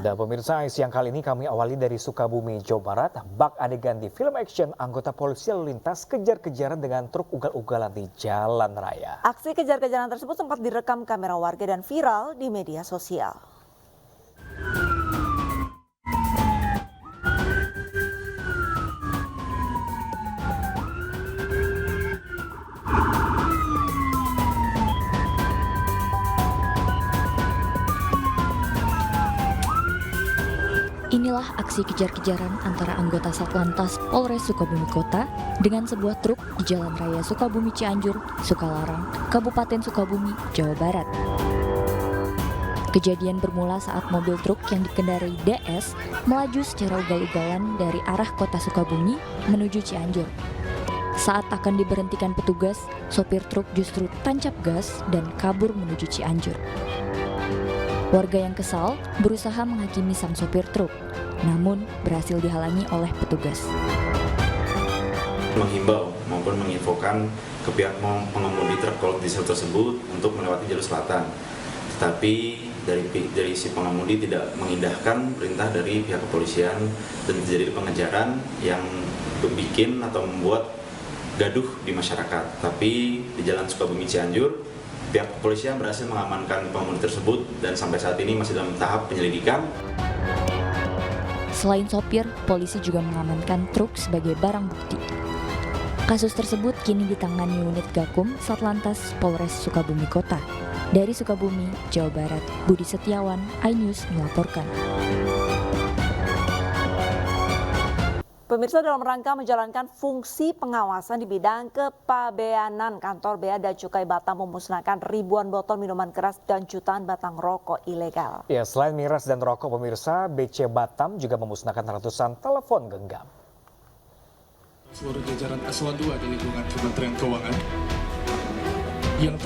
Dan pemirsa, siang kali ini kami awali dari Sukabumi, Jawa Barat. Bak adegan di film action, anggota polisi lalu lintas kejar-kejaran dengan truk ugal-ugalan di jalan raya. Aksi kejar-kejaran tersebut sempat direkam kamera warga dan viral di media sosial. Inilah aksi kejar-kejaran antara anggota Satlantas Polres Sukabumi Kota dengan sebuah truk di Jalan Raya Sukabumi Cianjur, Sukalarang, Kabupaten Sukabumi, Jawa Barat. Kejadian bermula saat mobil truk yang dikendarai DS melaju secara ugal-ugalan dari arah kota Sukabumi menuju Cianjur. Saat akan diberhentikan petugas, sopir truk justru tancap gas dan kabur menuju Cianjur. Warga yang kesal berusaha menghakimi sang sopir truk, namun berhasil dihalangi oleh petugas. Menghimbau maupun menginfokan ke pihak pengemudi truk kolek diesel tersebut untuk melewati jalur selatan. Tetapi dari si pengemudi tidak mengindahkan perintah dari pihak kepolisian dan terjadi pengejaran yang bikin atau membuat gaduh di masyarakat. Tapi di Jalan Sukabumi Cianjur, pihak kepolisian berhasil mengamankan pengemudi tersebut dan sampai saat ini masih dalam tahap penyelidikan. Selain sopir, polisi juga mengamankan truk sebagai barang bukti. Kasus tersebut kini ditangani unit Gakum Satlantas Polres Sukabumi Kota. Dari Sukabumi, Jawa Barat, Budi Setiawan, iNews melaporkan. Pemirsa, dalam rangka menjalankan fungsi pengawasan di bidang kepabeanan, kantor Bea dan Cukai Batam memusnahkan ribuan botol minuman keras dan jutaan batang rokok ilegal. Ya, selain miras dan rokok, pemirsa, BC Batam juga memusnahkan ratusan telepon genggam. Seluruh jajaran eselon 2 di lingkungan Kementerian Keuangan.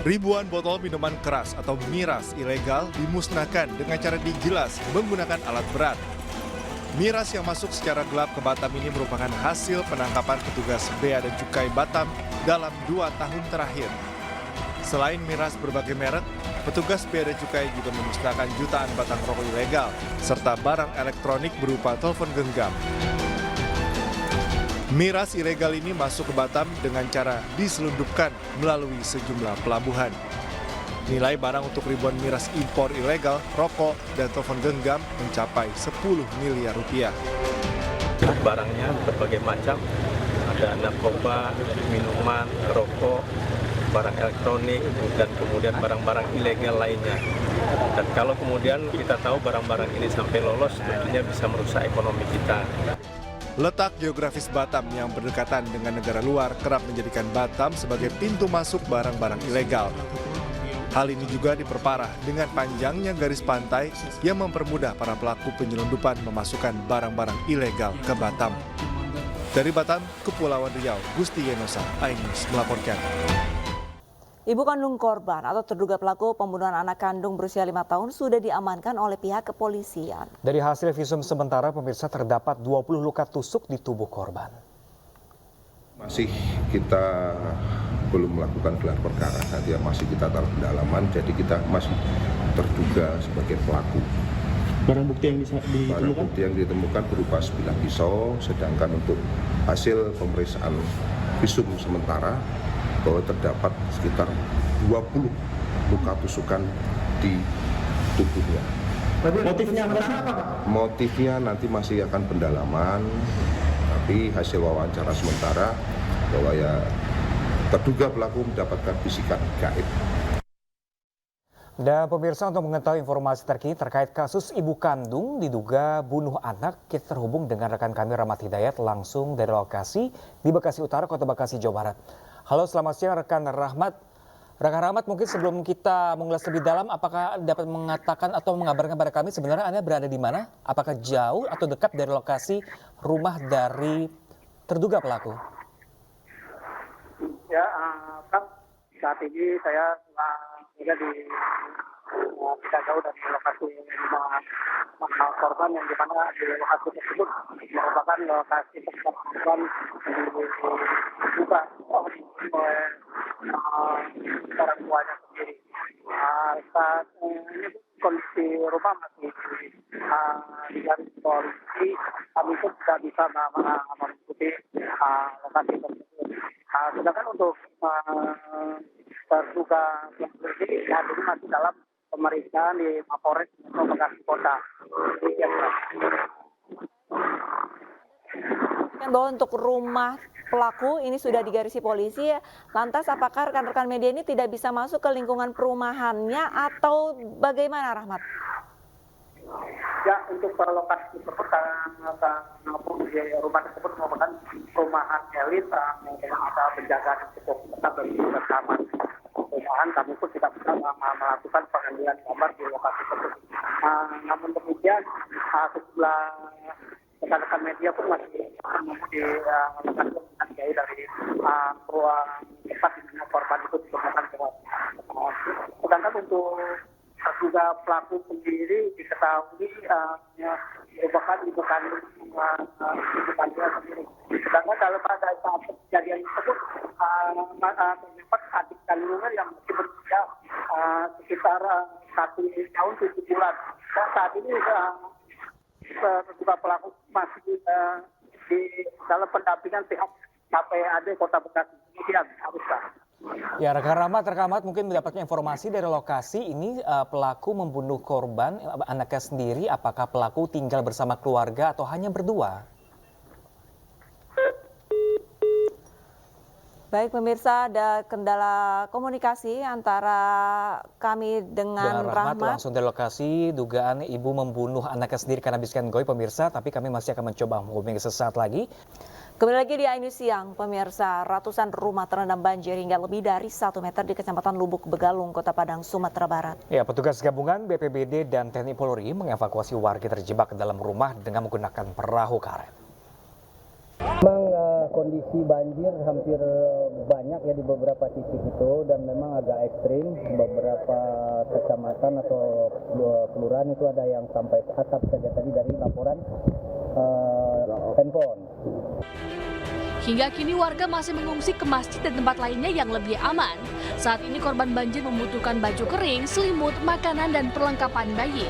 Ribuan botol minuman keras atau miras ilegal dimusnahkan dengan cara digilas menggunakan alat berat. Miras yang masuk secara gelap ke Batam ini merupakan hasil penangkapan petugas Bea dan Cukai Batam dalam 2 tahun terakhir. Selain miras berbagai merek, petugas Bea dan Cukai juga memusnahkan jutaan batang rokok ilegal serta barang elektronik berupa telepon genggam. Miras ilegal ini masuk ke Batam dengan cara diselundupkan melalui sejumlah pelabuhan. Nilai barang untuk ribuan miras impor ilegal, rokok, dan telepon genggam mencapai 10 miliar rupiah. Barangnya berbagai macam, ada narkoba, minuman, rokok, barang elektronik, dan kemudian barang-barang ilegal lainnya. Dan kalau kemudian kita tahu barang-barang ini sampai lolos, tentunya bisa merusak ekonomi kita. Letak geografis Batam yang berdekatan dengan negara luar kerap menjadikan Batam sebagai pintu masuk barang-barang ilegal. Hal ini juga diperparah dengan panjangnya garis pantai yang mempermudah para pelaku penyelundupan memasukkan barang-barang ilegal ke Batam. Dari Batam, Kepulauan Riau, Gusti Yenosa, iNews melaporkan. Ibu kandung korban atau terduga pelaku pembunuhan anak kandung berusia 5 tahun sudah diamankan oleh pihak kepolisian. Dari hasil visum sementara, pemirsa, terdapat 20 luka tusuk di tubuh korban. Masih kita belum melakukan gelar perkara, nanti masih kita taruh pendalaman, jadi kita masih terduga sebagai pelaku. Barang bukti yang bisa ditemukan? Barang bukti yang ditemukan berupa sebilah pisau, sedangkan untuk hasil pemeriksaan visum sementara bahwa terdapat sekitar 20 luka tusukan di tubuhnya. Motifnya apa, Pak? Motifnya nanti masih akan pendalaman, tapi hasil wawancara sementara bahwa ya terduga pelaku mendapatkan bisikan gaib. Dan pemirsa, untuk mengetahui informasi terkini terkait kasus ibu kandung diduga bunuh anak, kita terhubung dengan rekan kami Rahmat Hidayat langsung dari lokasi di Bekasi Utara, Kota Bekasi, Jawa Barat. Halo, selamat siang rekan Rahmat. Rekan Rahmat, mungkin sebelum kita mengulas lebih dalam, apakah dapat mengatakan atau mengabarkan pada kami sebenarnya Anda berada di mana? Apakah jauh atau dekat dari lokasi rumah dari terduga pelaku? Ya, kan saat ini saya berada di tidak jauh dari lokasi rumah korban, yang dimana di lokasi tersebut merupakan lokasi tempat korban diduga oleh orang tuanya sendiri. Saat ini kondisi rumah masih di garis polisi kami pun sudah bisa mengikuti lokasi tersebut. Sedangkan untuk terduga pelaku ini saat ini masih dalam pemeriksaan di Mapolres Metro Bekasi Kota. Kan bahwa untuk rumah pelaku ini sudah digarisi polisi, lantas apakah rekan-rekan media ini tidak bisa masuk ke lingkungan perumahannya atau bagaimana, Rahmat? Ya, untuk lokasi tersebut rumah tersebut merupakan perumahan elit yang ada penjagaan yang cukup ketat dan bersama. Perumahan kami pun tidak bisa melakukan pengambilan gambar di lokasi tersebut. Namun demikian, sejumlah rekan-rekan media pun masih menunggu di lokasi yang jauh dari ruang tempat di mana korban itu ditemukan. Sedangkan untuk terduga pelaku sendiri diketahui merupakan ibu kandung sendiri. Sedangkan kalau pada saat kejadian tersebut terdapat adik kandungnya yang masih berusia sekitar 1 tahun 7 bulan. Dan saat ini terduga pelaku masih di dalam pendampingan pihak KPAD Kota Bekasi. Demikian, Arista. Ya, rekan Rahmat mungkin mendapatkan informasi dari lokasi ini pelaku membunuh korban anaknya sendiri. Apakah pelaku tinggal bersama keluarga atau hanya berdua? Baik pemirsa, ada kendala komunikasi antara kami dengan Rahmat. Langsung dari lokasi dugaan ibu membunuh anaknya sendiri karena habiskan goy pemirsa, tapi kami masih akan mencoba menghubungi sesaat lagi. Kembali lagi di iNews Siang, pemirsa, ratusan rumah terendam banjir hingga lebih dari 1 meter di Kecamatan Lubuk Begalung, Kota Padang, Sumatera Barat. Ya, petugas gabungan BPBD dan TNI Polri mengevakuasi warga terjebak ke dalam rumah dengan menggunakan perahu karet. Memang kondisi banjir hampir banyak ya di beberapa titik itu dan memang agak ekstrim. Beberapa kecamatan atau kelurahan itu ada yang sampai atap saja tadi dari laporan handphone. Hingga kini warga masih mengungsi ke masjid dan tempat lainnya yang lebih aman. Saat ini korban banjir membutuhkan baju kering, selimut, makanan, dan perlengkapan bayi.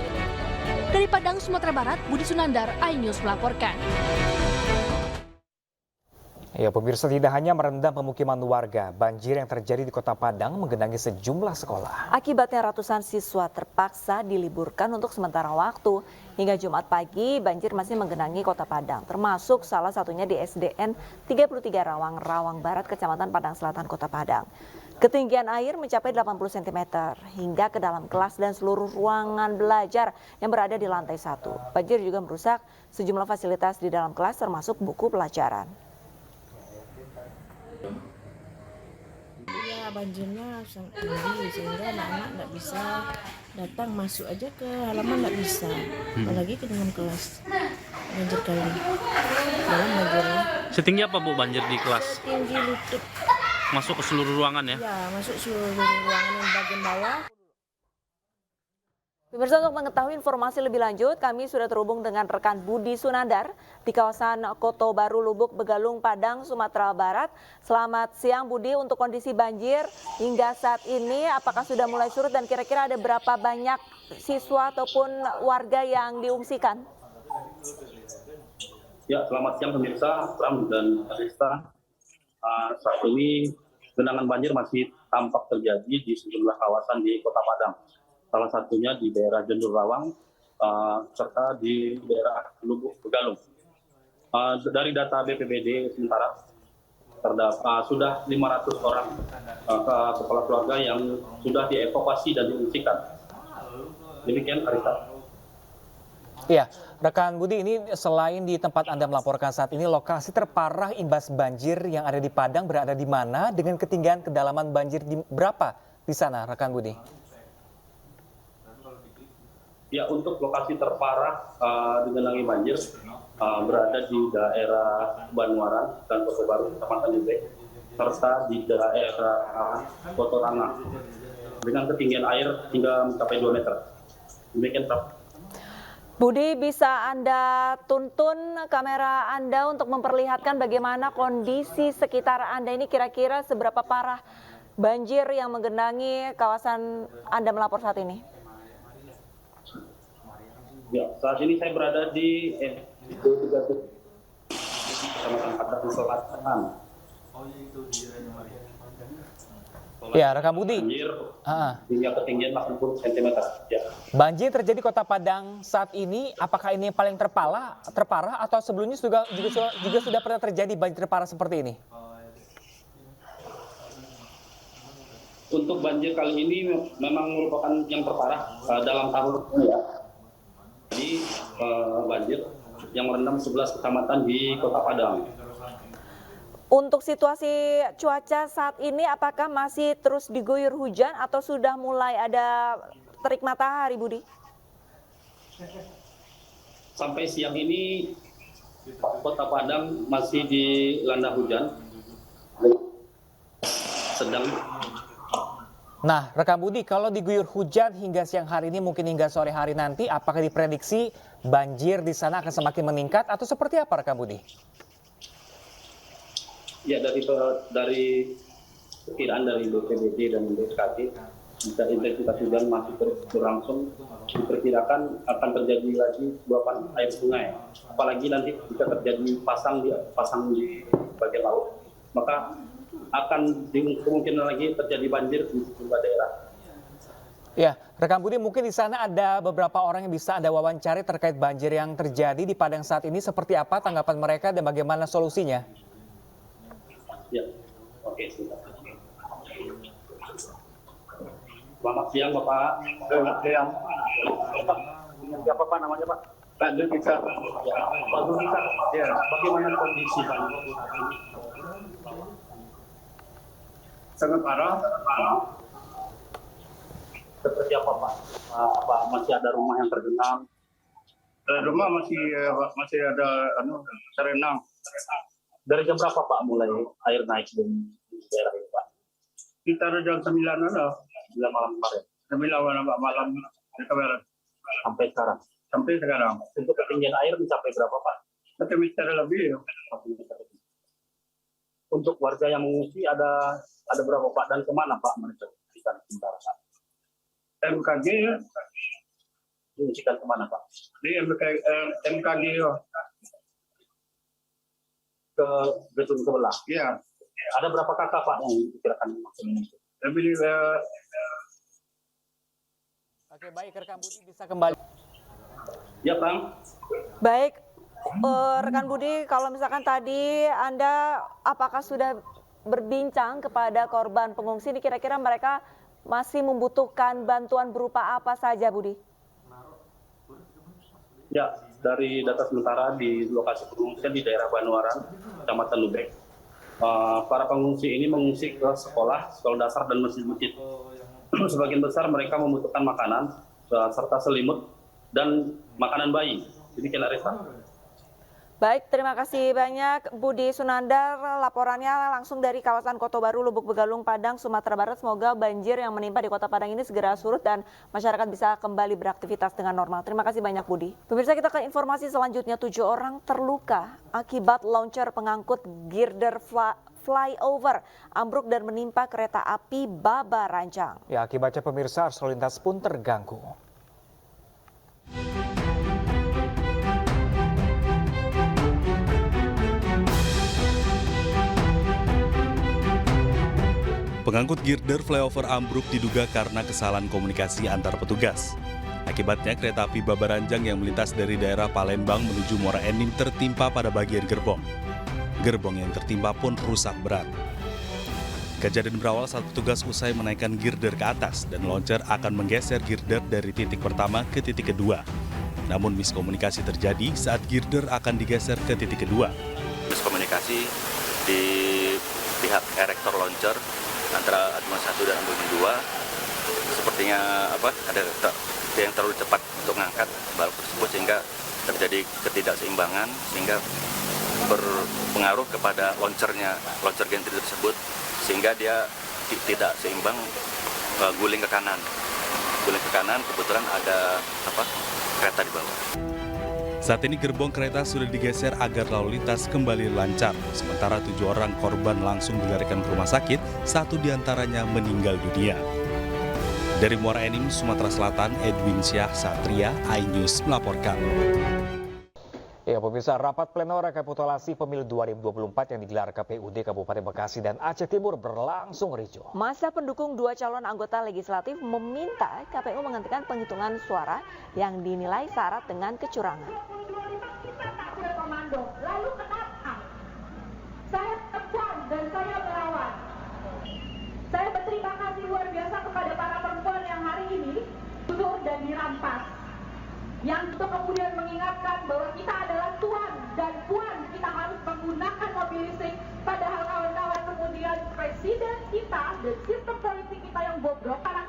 Dari Padang, Sumatera Barat, Budi Sunandar, iNews melaporkan. Ya, pemirsa, tidak hanya merendam pemukiman warga, banjir yang terjadi di Kota Padang menggenangi sejumlah sekolah. Akibatnya ratusan siswa terpaksa diliburkan untuk sementara waktu. Hingga Jumat pagi, banjir masih menggenangi Kota Padang, termasuk salah satunya di SDN 33 Rawang Barat, Kecamatan Padang Selatan, Kota Padang. Ketinggian air mencapai 80 cm hingga ke dalam kelas dan seluruh ruangan belajar yang berada di lantai 1. Banjir juga merusak sejumlah fasilitas di dalam kelas termasuk buku pelajaran. Ya, banjirnya sangat tinggi sehingga anak-anak nggak bisa datang masuk aja ke halaman, nggak bisa, apalagi ke dalam kelas. Banjir kali dalam banjirnya. Setinggi apa Bu banjir di kelas? Tinggi lutut. Masuk ke seluruh ruangan ya? Ya, masuk seluruh ruangan yang bagian bawah. Pemirsa, untuk mengetahui informasi lebih lanjut, kami sudah terhubung dengan rekan Budi Sunandar di kawasan Koto Baru Lubuk Begalung, Padang, Sumatera Barat. Selamat siang Budi, untuk kondisi banjir hingga saat ini apakah sudah mulai surut dan kira-kira ada berapa banyak siswa ataupun warga yang diungsikan? Ya, selamat siang pemirsa, Ram dan Arista. Saat ini genangan banjir masih tampak terjadi di sejumlah kawasan di Kota Padang. Salah satunya di daerah Jendur Rawang, serta di daerah Lubuk Begalung. Dari data BPBD sementara, terdapat sudah 500 orang kepala keluarga yang sudah dievakuasi dan diungsikan. Demikian, Arista. Iya, rekan Budi, ini selain di tempat Anda melaporkan saat ini, lokasi terparah imbas banjir yang ada di Padang berada di mana dengan ketinggian kedalaman banjir berapa di sana, rekan Budi? Ya, untuk lokasi terparah digenangi banjir berada di daerah Banuaran dan Koto Baru, Kecamatan Lubuk, serta di daerah Kotoranga dengan ketinggian air hingga mencapai 2 meter. Demikian, Pak. Budi, bisa Anda tuntun kamera Anda untuk memperlihatkan bagaimana kondisi sekitar Anda ini, kira-kira seberapa parah banjir yang menggenangi kawasan Anda melapor saat ini? Ya, saat ini saya berada di Kecamatan Padang Selatan. Ya, rekan Budi. Banjir hingga ketinggian 80 cm. Ya. Banjir terjadi Kota Padang saat ini. Apakah ini yang paling terparah atau sebelumnya juga sudah pernah terjadi banjir terparah seperti ini? Untuk banjir kali ini memang merupakan yang terparah dalam tahun ini ya. Jadi banjir yang merendam 11 kecamatan di Kota Padang. Untuk situasi cuaca saat ini apakah masih terus diguyur hujan atau sudah mulai ada terik matahari, Budi? Sampai siang ini Kota Padang masih dilanda hujan. Sedang. Nah, rekan Budi, kalau diguyur hujan hingga siang hari ini mungkin hingga sore hari nanti, apakah diprediksi banjir di sana akan semakin meningkat atau seperti apa, rekan Budi? Ya, dari perkiraan dari BPBD dan BPKT, jika intensitas hujan masih terus berlangsung, diperkirakan akan terjadi lagi luapan air sungai. Apalagi nanti jika terjadi pasang di bagian laut, maka akan kemungkinan lagi terjadi banjir di sejumlah daerah. Ya, rekan Budi, mungkin di sana ada beberapa orang yang bisa Anda wawancari terkait banjir yang terjadi di Padang saat ini. Seperti apa tanggapan mereka dan bagaimana solusinya? Ya, oke, sudah. Selamat siang, Bapak. Selamat siang. Siapa Pak namanya, Pak? Pak Zulkifli. Ya, Pak Zulkifli. Ya, bagaimana kondisi banjir? Sangat parah. Seperti apa, Pak? Apa masih ada rumah yang tergenang? Rumah masih ada terendam. Dari jam berapa, Pak, mulai air naik di daerah ini, Pak? Sekitar jam 9 ada. 9 malam kemarin. 9 malam kemarin. Sampai sekarang. Sampai sekarang. Untuk ketinggian air mencapai berapa, Pak? 1 meter lebih. Untuk warga yang mengungsi ada berapa, Pak, dan kemana, Pak, mereka diungsikan sementara? MKG ya. Diungsikan kemana, Pak? Di MKG ya. Ke gedung sebelah. Iya. Ada berapa kakak, Pak, yang diperkirakan mengungsi? Lebih. Oke, baik, rekan Budi bisa kembali. Ya, Bang. Baik, rekan Budi, kalau misalkan tadi Anda apakah sudah berbincang kepada korban pengungsi ini, kira-kira mereka masih membutuhkan bantuan berupa apa saja, Budi? Ya, dari data sementara di lokasi pengungsian di daerah Banuaran, Kecamatan Lubek, para pengungsi ini mengungsi ke sekolah dasar dan masjid-masjid. Sebagian besar mereka membutuhkan makanan serta selimut dan makanan bayi. Jadi Arista. Baik, terima kasih banyak Budi Sunandar, laporannya langsung dari kawasan Kota Baru, Lubuk Begalung, Padang, Sumatera Barat. Semoga banjir yang menimpa di Kota Padang ini segera surut dan masyarakat bisa kembali beraktivitas dengan normal. Terima kasih banyak, Budi. Pemirsa, kita ke informasi selanjutnya. 7 orang terluka akibat launcher pengangkut girder flyover ambruk dan menimpa kereta api Baba Ranjang. Ya, akibatnya pemirsa arus lalu lintas pun terganggu. Pengangkut girder flyover ambruk diduga karena kesalahan komunikasi antar petugas. Akibatnya kereta api Baba Ranjang yang melintas dari daerah Palembang menuju Muara Enim tertimpa pada bagian gerbong. Gerbong yang tertimpa pun rusak berat. Kejadian berawal saat petugas usai menaikkan girder ke atas dan launcher akan menggeser girder dari titik pertama ke titik kedua. Namun miskomunikasi terjadi saat girder akan digeser ke titik kedua. Miskomunikasi di pihak erektor launcher antara Adma 1 dan Adma 2 sepertinya ada yang terlalu cepat untuk mengangkat balok tersebut sehingga terjadi ketidakseimbangan sehingga berpengaruh kepada launcher gantry tersebut sehingga dia tidak seimbang, guling ke kanan kebetulan ada kereta di bawah. Saat ini gerbong kereta sudah digeser agar lalu lintas kembali lancar. Sementara 7 orang korban langsung dilarikan ke rumah sakit, 1 diantaranya meninggal dunia. Dari Muara Enim, Sumatera Selatan, Edwin Syah Satria, iNews melaporkan. Ya, pemirsa, rapat pleno rekapitulasi pemilu 2024 yang digelar KPUD Kabupaten Bekasi dan Aceh Timur berlangsung ricuh. Masa pendukung dua calon anggota legislatif meminta KPU menghentikan penghitungan suara yang dinilai syarat dengan kecurangan. Lalu kenapa saya tekan dan saya melawan? Saya berterima kasih luar biasa kepada para perempuan yang hari ini duduk dan dirampas. Yang untuk kemudian mengingatkan bahwa kita adalah tuan dan puan, kita harus menggunakan mobil listrik. Padahal kawan-kawan kemudian presiden kita dan sistem politik kita yang bobrok karena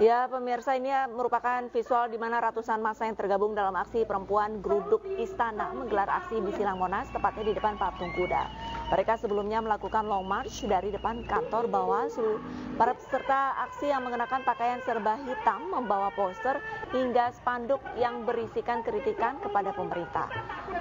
Ya, pemirsa, ini merupakan visual di mana ratusan massa yang tergabung dalam aksi perempuan Geruduk Istana menggelar aksi di Silang Monas, tepatnya di depan patung kuda. Mereka sebelumnya melakukan long march dari depan kantor Bawaslu. Para peserta aksi yang mengenakan pakaian serba hitam membawa poster hingga spanduk yang berisikan kritikan kepada pemerintah.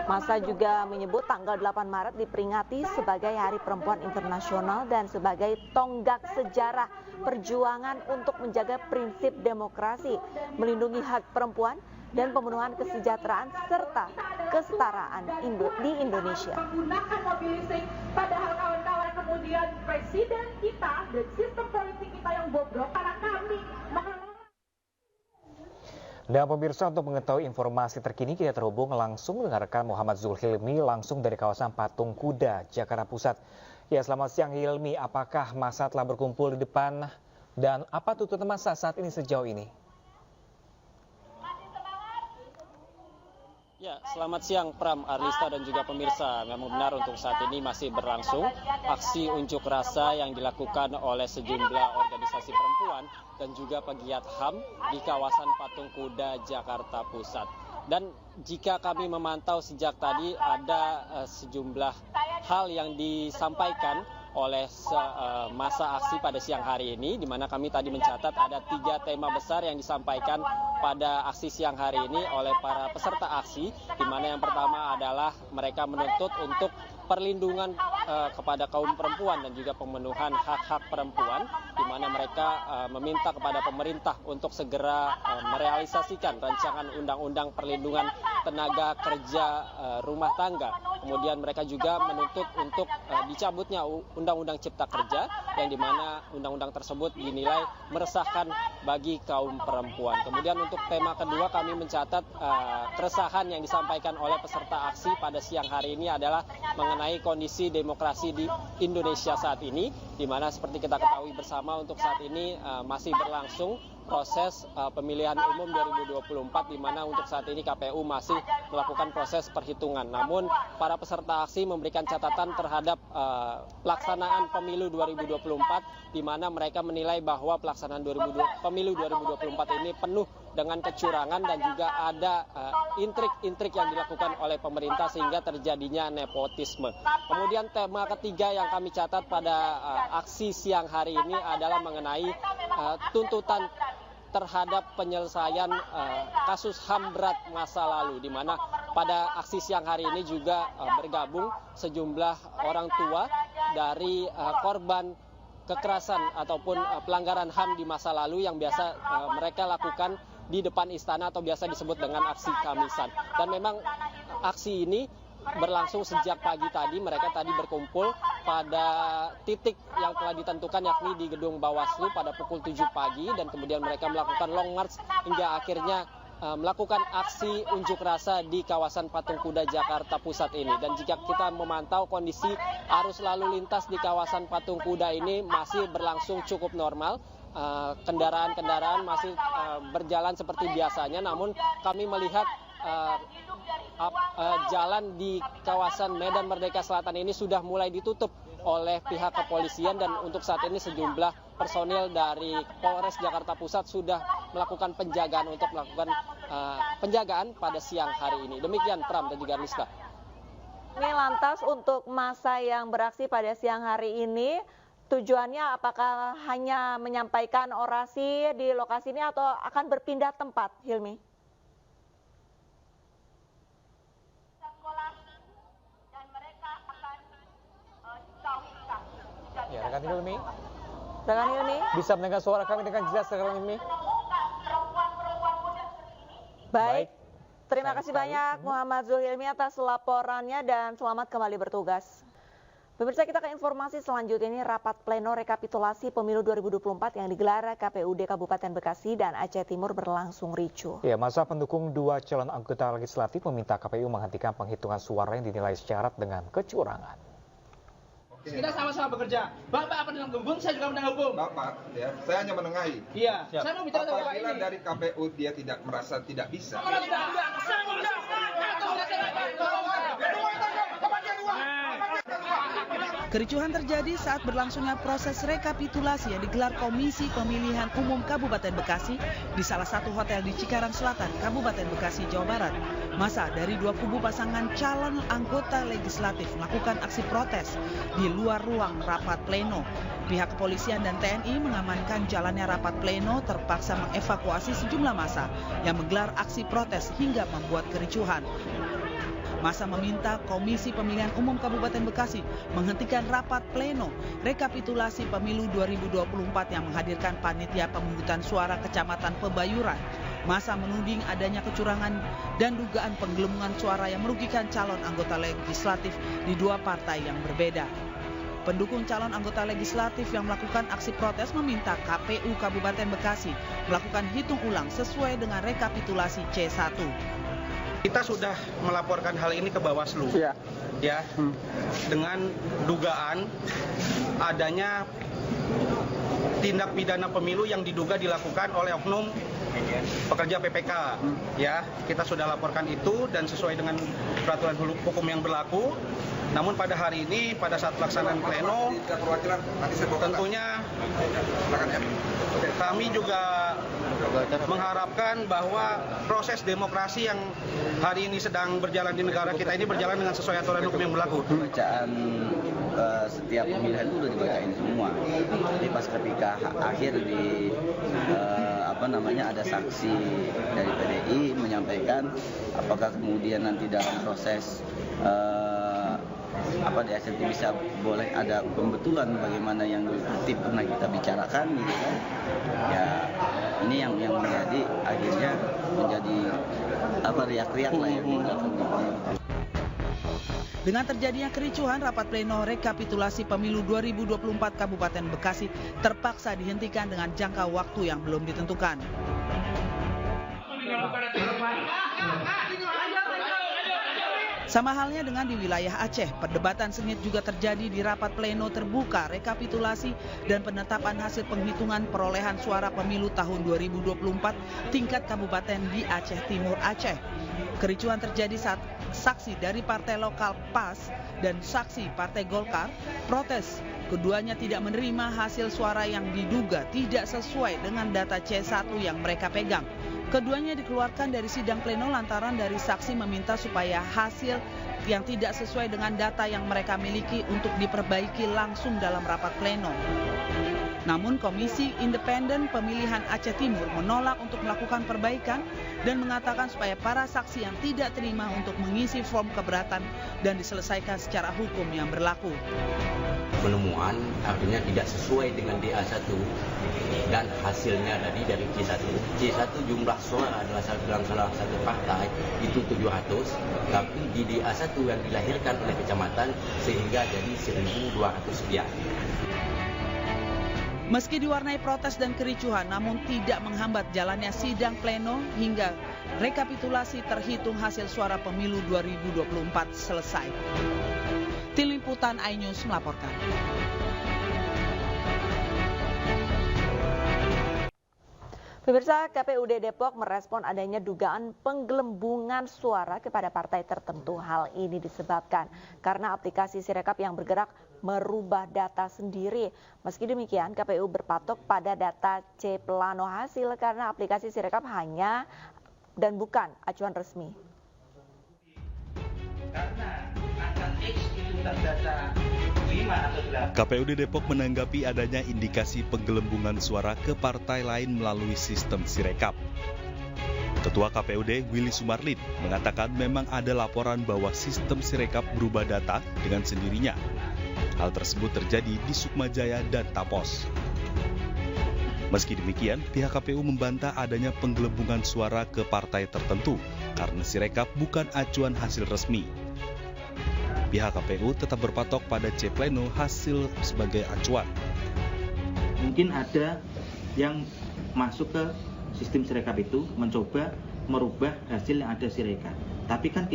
Massa juga menyebut tanggal 8 Maret diperingati sebagai Hari Perempuan Internasional dan sebagai tonggak sejarah perjuangan untuk menjaga prinsip demokrasi, melindungi hak perempuan, dan pemenuhan kesejahteraan serta kesetaraan di Indonesia. Menggunakan mobil listrik, padahal kawan-kawan kemudian presiden kita dan sistem politik kita yang bobrok karena kami Dan pemirsa, untuk mengetahui informasi terkini kita terhubung langsung dengan rekan Muhammad Zulhilmi langsung dari kawasan Patung Kuda, Jakarta Pusat. Ya, selamat siang Hilmi, apakah massa telah berkumpul di depan dan apa tuntutan massa saat ini sejauh ini? Ya, selamat siang Pram, Arlista dan juga pemirsa. Memang benar untuk saat ini masih berlangsung aksi unjuk rasa yang dilakukan oleh sejumlah organisasi perempuan dan juga pegiat HAM di kawasan Patung Kuda, Jakarta Pusat. Dan jika kami memantau sejak tadi ada sejumlah hal yang disampaikan oleh masa aksi pada siang hari ini, di mana kami tadi mencatat ada 3 tema besar yang disampaikan pada aksi siang hari ini oleh para peserta aksi, di mana yang pertama adalah mereka menuntut untuk perlindungan kepada kaum perempuan dan juga pemenuhan hak-hak perempuan, di mana mereka meminta kepada pemerintah untuk segera merealisasikan rancangan undang-undang perlindungan tenaga kerja rumah tangga. Kemudian mereka juga menuntut untuk dicabutnya Undang-Undang Cipta Kerja, yang dimana undang-undang tersebut dinilai meresahkan bagi kaum perempuan. Kemudian untuk tema kedua kami mencatat keresahan yang disampaikan oleh peserta aksi pada siang hari ini adalah mengenai kondisi demokrasi di Indonesia saat ini, di mana seperti kita ketahui bersama untuk saat ini masih berlangsung proses pemilihan umum 2024, di mana untuk saat ini KPU masih melakukan proses perhitungan. Namun para peserta aksi memberikan catatan terhadap pelaksanaan pemilu 2024, di mana mereka menilai bahwa pelaksanaan pemilu 2024 ini penuh dengan kecurangan dan juga ada intrik-intrik yang dilakukan oleh pemerintah sehingga terjadinya nepotisme. Kemudian tema ketiga yang kami catat pada aksi siang hari ini adalah mengenai tuntutan terhadap penyelesaian kasus HAM berat masa lalu, di mana pada aksi siang hari ini juga bergabung sejumlah orang tua dari korban kekerasan ataupun pelanggaran HAM di masa lalu yang biasa mereka lakukan di depan istana atau biasa disebut dengan aksi Kamisan. Dan memang aksi ini berlangsung sejak pagi tadi. Mereka tadi berkumpul pada titik yang telah ditentukan, yakni di gedung Bawaslu pada pukul 7 pagi, dan kemudian mereka melakukan long march hingga akhirnya melakukan aksi unjuk rasa di kawasan Patung Kuda Jakarta Pusat ini. Dan jika kita memantau kondisi arus lalu lintas di kawasan Patung Kuda ini masih berlangsung cukup normal. Kendaraan-kendaraan masih berjalan seperti biasanya, namun kami melihat jalan di kawasan Medan Merdeka Selatan ini sudah mulai ditutup oleh pihak kepolisian, dan untuk saat ini sejumlah personil dari Polres Jakarta Pusat sudah melakukan penjagaan untuk melakukan penjagaan pada siang hari ini. Demikian Pram dan juga Arlista. Ini lantas untuk massa yang beraksi pada siang hari ini, tujuannya apakah hanya menyampaikan orasi di lokasi ini atau akan berpindah tempat, Hilmi? Ya, rekan Hilmi. Rekan Hilmi? Bisa mendengar suara kami dengan jelas, rekan Hilmi? Baik. Terima kasih banyak Muhammad Zulhilmi atas laporannya dan selamat kembali bertugas. Pemirsa, kita ke informasi selanjutnya. Ini rapat pleno rekapitulasi pemilu 2024 yang digelar KPUD Kabupaten Bekasi dan Aceh Timur berlangsung ricuh. Ya, masa pendukung dua calon anggota legislatif meminta KPU menghentikan penghitungan suara yang dinilai syarat dengan kecurangan. Kita sama-sama bekerja. Bapak akan dengan hukum, saya juga mendengar hukum. Bapak, ya, saya hanya menengahi. Iya, saya mau bicara sama Bapak ini. Apabila dari KPU dia tidak merasa tidak bisa. Kericuhan terjadi saat berlangsungnya proses rekapitulasi yang digelar Komisi Pemilihan Umum Kabupaten Bekasi di salah satu hotel di Cikarang Selatan, Kabupaten Bekasi, Jawa Barat. Masa dari dua kubu pasangan calon anggota legislatif melakukan aksi protes di luar ruang rapat pleno. Pihak kepolisian dan TNI mengamankan jalannya rapat pleno terpaksa mengevakuasi sejumlah massa yang menggelar aksi protes hingga membuat kericuhan. Massa meminta Komisi Pemilihan Umum Kabupaten Bekasi menghentikan rapat pleno rekapitulasi pemilu 2024 yang menghadirkan panitia pemungutan suara Kecamatan Pebayuran. Massa menuding adanya kecurangan dan dugaan penggelembungan suara yang merugikan calon anggota legislatif di dua partai yang berbeda. Pendukung calon anggota legislatif yang melakukan aksi protes meminta KPU Kabupaten Bekasi melakukan hitung ulang sesuai dengan rekapitulasi C1. Kita sudah melaporkan hal ini ke Bawaslu, ya, dengan dugaan adanya tindak pidana pemilu yang diduga dilakukan oleh oknum pekerja PPK, ya. Kita sudah laporkan itu dan sesuai dengan peraturan hukum yang berlaku. Namun pada hari ini, pada saat pelaksanaan pleno, tentunya kami juga mengharapkan bahwa proses demokrasi yang hari ini sedang berjalan di negara kita ini berjalan dengan sesuai aturan hukum yang berlaku. Bacaan setiap pemilihan itu sudah dibacain semua. Jadi pas ketika akhir di ada saksi dari PDI menyampaikan apakah kemudian nanti dalam proses di SLT bisa boleh ada pembetulan bagaimana yang dulu pernah kita bicarakan gitu kan. Ya ini yang menjadi akhirnya menjadi riak-riak lah ya. Dengan terjadinya kericuhan, rapat pleno rekapitulasi pemilu 2024 Kabupaten Bekasi terpaksa dihentikan dengan jangka waktu yang belum ditentukan. Sama halnya dengan di wilayah Aceh, perdebatan sengit juga terjadi di rapat pleno terbuka rekapitulasi dan penetapan hasil penghitungan perolehan suara pemilu tahun 2024 tingkat kabupaten di Aceh Timur Aceh. Kericuhan terjadi saat saksi dari partai lokal PAS dan saksi partai Golkar protes. Keduanya tidak menerima hasil suara yang diduga tidak sesuai dengan data C1 yang mereka pegang. Keduanya dikeluarkan dari sidang pleno lantaran dari saksi meminta supaya hasil yang tidak sesuai dengan data yang mereka miliki untuk diperbaiki langsung dalam rapat pleno. Namun Komisi Independen Pemilihan Aceh Timur menolak untuk melakukan perbaikan dan mengatakan supaya para saksi yang tidak terima untuk mengisi form keberatan dan diselesaikan secara hukum yang berlaku. Penemuan artinya tidak sesuai dengan DA1 dan hasilnya tadi dari C1. C1 jumlah suara adalah dalam salah satu partai itu 700, tapi di DA1 yang dilahirkan oleh kecamatan sehingga jadi 1.200 sekian. Meski diwarnai protes dan kericuhan, namun tidak menghambat jalannya sidang pleno hingga rekapitulasi terhitung hasil suara pemilu 2024 selesai. Tim Liputan iNews melaporkan. Pemirsa, KPUD Depok merespon adanya dugaan penggelembungan suara kepada partai tertentu. Hal ini disebabkan karena aplikasi Sirekap yang bergerak merubah data sendiri. Meski demikian, KPU berpatok pada data C plano hasil karena aplikasi Sirekap hanya dan bukan acuan resmi. KPUD Depok menanggapi adanya indikasi penggelembungan suara ke partai lain melalui sistem Sirekap. Ketua KPUD Willy Sumarlid mengatakan memang ada laporan bahwa sistem Sirekap berubah data dengan sendirinya. Hal tersebut terjadi di Sukma Jaya dan Tapos. Meski demikian, pihak KPU membantah adanya penggelembungan suara ke partai tertentu karena Sirekap bukan acuan hasil resmi. Pihak KPU tetap berpatok pada C-Pleno hasil sebagai acuan. Mungkin ada yang masuk ke sistem Sirekap itu mencoba merubah hasil yang ada Sirekap. Tapi kan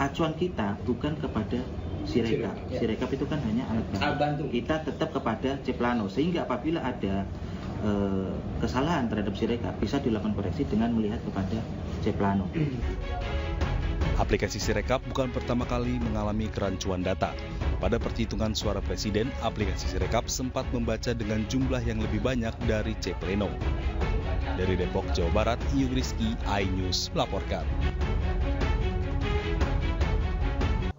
acuan kita bukan kepada Sirekap. Sirekap itu kan hanya alat bantu. Kita tetap kepada C-Pleno, sehingga apabila ada kesalahan terhadap Sirekap bisa dilakukan koreksi dengan melihat kepada C-Pleno. Aplikasi Sirekap bukan pertama kali mengalami kerancuan data. Pada perhitungan suara presiden, aplikasi Sirekap sempat membaca dengan jumlah yang lebih banyak dari C-Pleno. Dari Depok, Jawa Barat, Iyung Rizky, iNews melaporkan.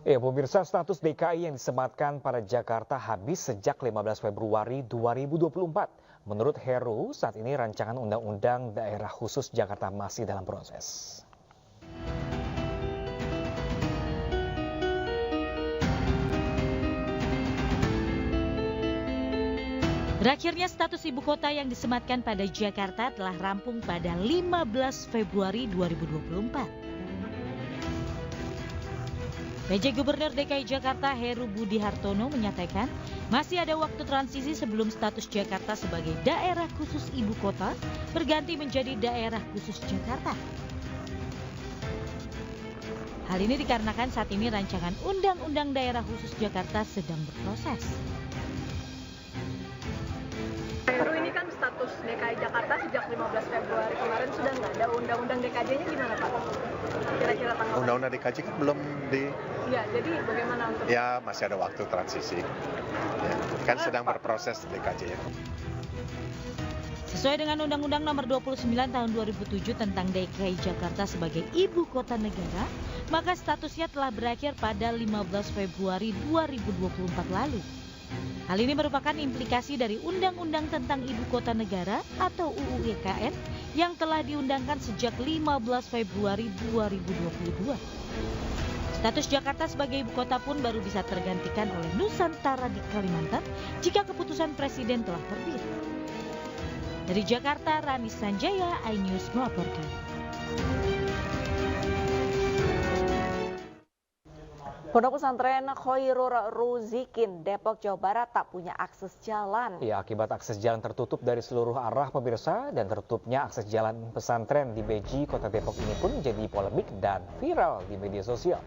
Pemirsa, status DKI yang disematkan pada Jakarta habis sejak 15 Februari 2024. Menurut Heru, saat ini rancangan Undang-Undang Daerah Khusus Jakarta masih dalam proses. Berakhirnya status ibu kota yang disematkan pada Jakarta telah rampung pada 15 Februari 2024. PJ Gubernur DKI Jakarta Heru Budi Hartono menyatakan masih ada waktu transisi sebelum status Jakarta sebagai daerah khusus ibu kota berganti menjadi daerah khusus Jakarta. Hal ini dikarenakan saat ini rancangan Undang-Undang Daerah Khusus Jakarta sedang berproses. Heru, ini kan status DKI Jakarta sejak 15 Februari kemarin sudah nggak ada. Undang-Undang DKJ-nya gimana Pak? Kira-kira tanggal? Undang-Undang DKJ kan belum di... Ya, jadi bagaimana untuk... Ya, masih ada waktu transisi. Ya, kan sedang berproses DKJ. Sesuai dengan Undang-Undang Nomor 29 Tahun 2007 tentang DKI Jakarta sebagai ibu kota negara, maka statusnya telah berakhir pada 15 Februari 2024 lalu. Hal ini merupakan implikasi dari Undang-Undang tentang Ibu Kota Negara atau UU IKN yang telah diundangkan sejak 15 Februari 2022. Status Jakarta sebagai ibu kota pun baru bisa tergantikan oleh Nusantara di Kalimantan jika keputusan Presiden telah terbit. Dari Jakarta, Rani Sanjaya, iNews melaporkan. Pondok pesantren Khairul Ruzikin, Depok, Jawa Barat tak punya akses jalan. Ya, akibat akses jalan tertutup dari seluruh arah pemirsa dan tertutupnya akses jalan pesantren di Beji, Kota Depok ini pun jadi polemik dan viral di media sosial.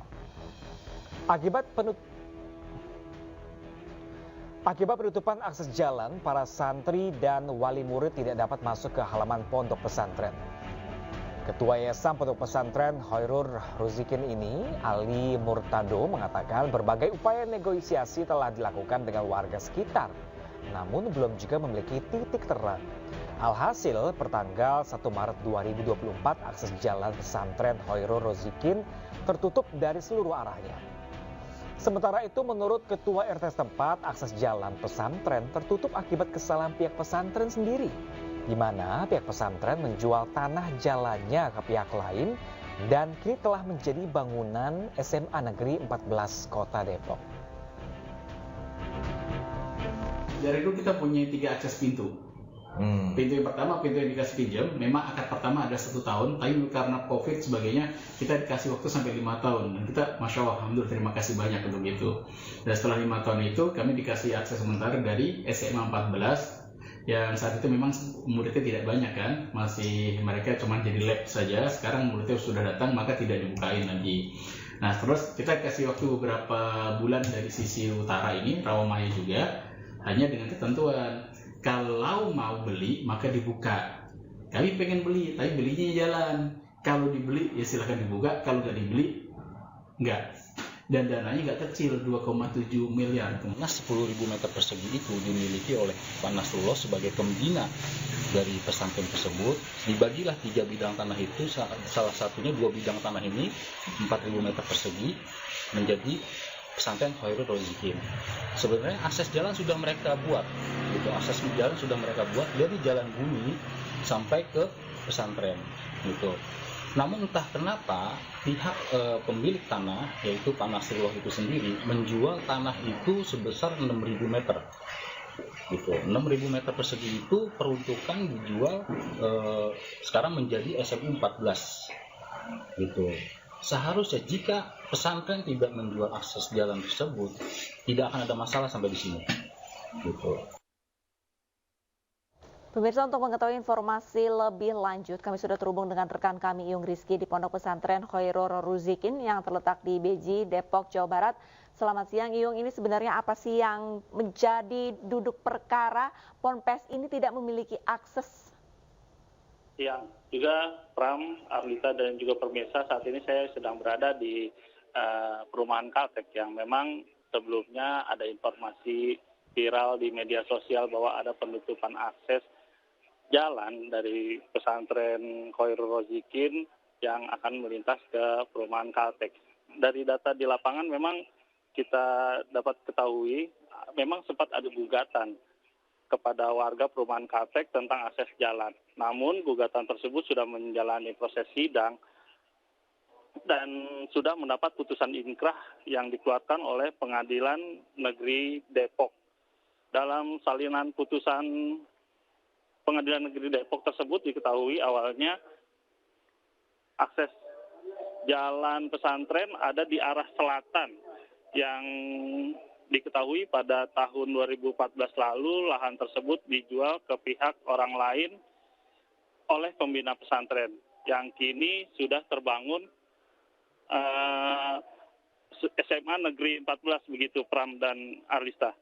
Akibat penutupan akses jalan, para santri dan wali murid tidak dapat masuk ke halaman pondok pesantren. Ketua Yayasan Pondok Pesantren Khairul Ruzikin ini, Ali Murtado, mengatakan berbagai upaya negosiasi telah dilakukan dengan warga sekitar, namun belum juga memiliki titik terang. Alhasil, pertanggal 1 Maret 2024, akses jalan pesantren Khairul Ruzikin tertutup dari seluruh arahnya. Sementara itu, menurut Ketua RT setempat, akses jalan pesantren tertutup akibat kesalahan pihak pesantren sendiri, di mana pihak pesantren menjual tanah jalannya ke pihak lain dan kini telah menjadi bangunan SMA Negeri 14 Kota Depok. Dari itu kita punya 3 akses pintu. Pintu yang pertama, pintu yang dikasih pinjam, memang akad pertama ada 1 tahun, tapi karena COVID sebagainya kita dikasih waktu sampai 5 tahun. Dan kita, Masya Allah, Alhamdulillah, terima kasih banyak untuk itu. Dan setelah 5 tahun itu, kami dikasih akses sementara dari SMA 14, yang saat itu memang muridnya tidak banyak kan, masih mereka cuma jadi lab saja. Sekarang muridnya sudah datang, maka tidak dibukain lagi. Nah, terus kita kasih waktu beberapa bulan dari sisi utara ini, Rawamaya juga, hanya dengan ketentuan kalau mau beli maka dibuka. Kami pengen beli, tapi belinya jalan. Kalau dibeli ya silahkan dibuka, kalau nggak dibeli nggak. Dan dananya nggak kecil, 2,7 miliar. Nah, 10.000 meter persegi itu dimiliki oleh Pak Nasrullah sebagai pembina dari pesantren tersebut. Dibagilah 3 bidang tanah itu, salah satunya 2 bidang tanah ini 4.000 meter persegi menjadi pesantren Khairul Ruzikin. Sebenarnya akses jalan sudah mereka buat, gitu. Akses jalan sudah mereka buat dari jalan bumi sampai ke pesantren, gitu. Namun entah kenapa pihak pemilik tanah, yaitu Pak Nasrullah itu sendiri, menjual tanah itu sebesar 6.000 meter. Gitu. 6.000 meter persegi itu peruntukan dijual sekarang menjadi SMU 14. Gitu. Seharusnya jika pesantren tidak menjual akses jalan tersebut, tidak akan ada masalah sampai di sini. Gitu. Pemirsa, untuk mengetahui informasi lebih lanjut, kami sudah terhubung dengan rekan kami Iyung Rizky di Pondok Pesantren Khairul Ruzikin yang terletak di Beji, Depok, Jawa Barat. Selamat siang Iyung, ini sebenarnya apa sih yang menjadi duduk perkara Ponpes ini tidak memiliki akses? Yang juga Pram, Arlita dan juga pemirsa, saat ini saya sedang berada di perumahan Kaltek yang memang sebelumnya ada informasi viral di media sosial bahwa ada penutupan akses jalan dari pesantren Khairul Ruzikin yang akan melintas ke perumahan Kaltek. Dari data di lapangan memang kita dapat ketahui memang sempat ada gugatan kepada warga perumahan Kaltek tentang akses jalan. Namun gugatan tersebut sudah menjalani proses sidang dan sudah mendapat putusan inkrah yang dikeluarkan oleh Pengadilan Negeri Depok. Dalam salinan putusan Pengadilan Negeri Depok tersebut diketahui awalnya akses jalan pesantren ada di arah selatan yang diketahui pada tahun 2014 lalu lahan tersebut dijual ke pihak orang lain oleh pembina pesantren yang kini sudah terbangun SMA Negeri 14 begitu Pram dan Arlista.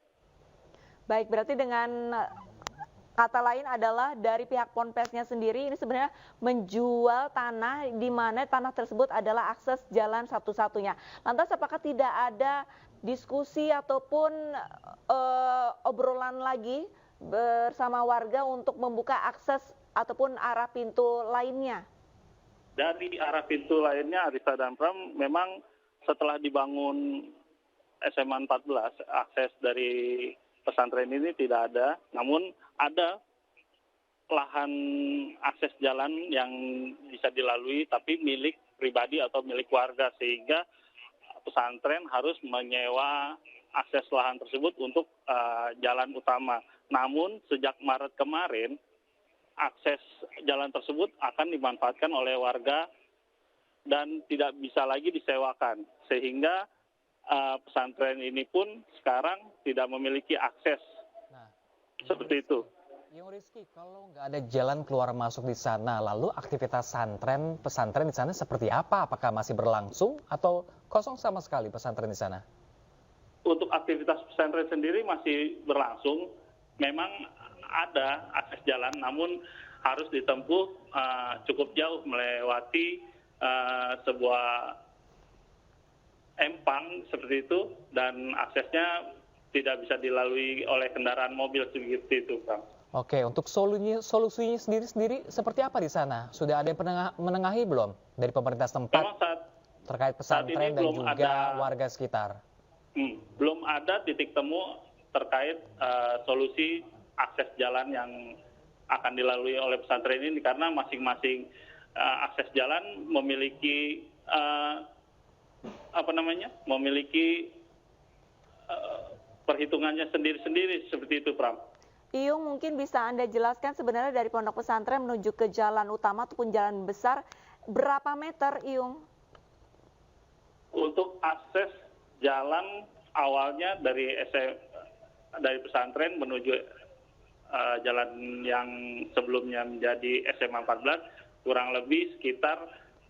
Baik, berarti dengan kata lain adalah dari pihak Ponpesnya sendiri ini sebenarnya menjual tanah di mana tanah tersebut adalah akses jalan satu-satunya. Lantas apakah tidak ada diskusi ataupun obrolan lagi bersama warga untuk membuka akses ataupun arah pintu lainnya? Dari arah pintu lainnya, Arista dan Pram, memang setelah dibangun SMA 14, akses dari pesantren ini tidak ada, namun ada lahan akses jalan yang bisa dilalui tapi milik pribadi atau milik warga, sehingga pesantren harus menyewa akses lahan tersebut untuk jalan utama. Namun sejak Maret kemarin, akses jalan tersebut akan dimanfaatkan oleh warga dan tidak bisa lagi disewakan, sehingga pesantren ini pun sekarang tidak memiliki akses. Seperti itu. Yung Rizky, kalau nggak ada jalan keluar masuk di sana, lalu aktivitas pesantren di sana seperti apa? Apakah masih berlangsung atau kosong sama sekali pesantren di sana? Untuk aktivitas pesantren sendiri masih berlangsung. Memang ada akses jalan, namun harus ditempuh cukup jauh melewati sebuah empang seperti itu, dan aksesnya tidak bisa dilalui oleh kendaraan mobil seperti itu, Bang. Oke, untuk solusinya sendiri seperti apa di sana? Sudah ada yang menengahi belum dari pemerintah setempat terkait pesantren dan juga warga sekitar? Belum ada titik temu terkait solusi akses jalan yang akan dilalui oleh pesantren ini, karena masing-masing akses jalan memiliki memiliki perhitungannya sendiri-sendiri seperti itu, Pram. Iyung, mungkin bisa Anda jelaskan sebenarnya dari pondok pesantren menuju ke jalan utama ataupun jalan besar berapa meter, Iyung? Untuk akses jalan awalnya dari pesantren menuju jalan yang sebelumnya menjadi SMA 14 kurang lebih sekitar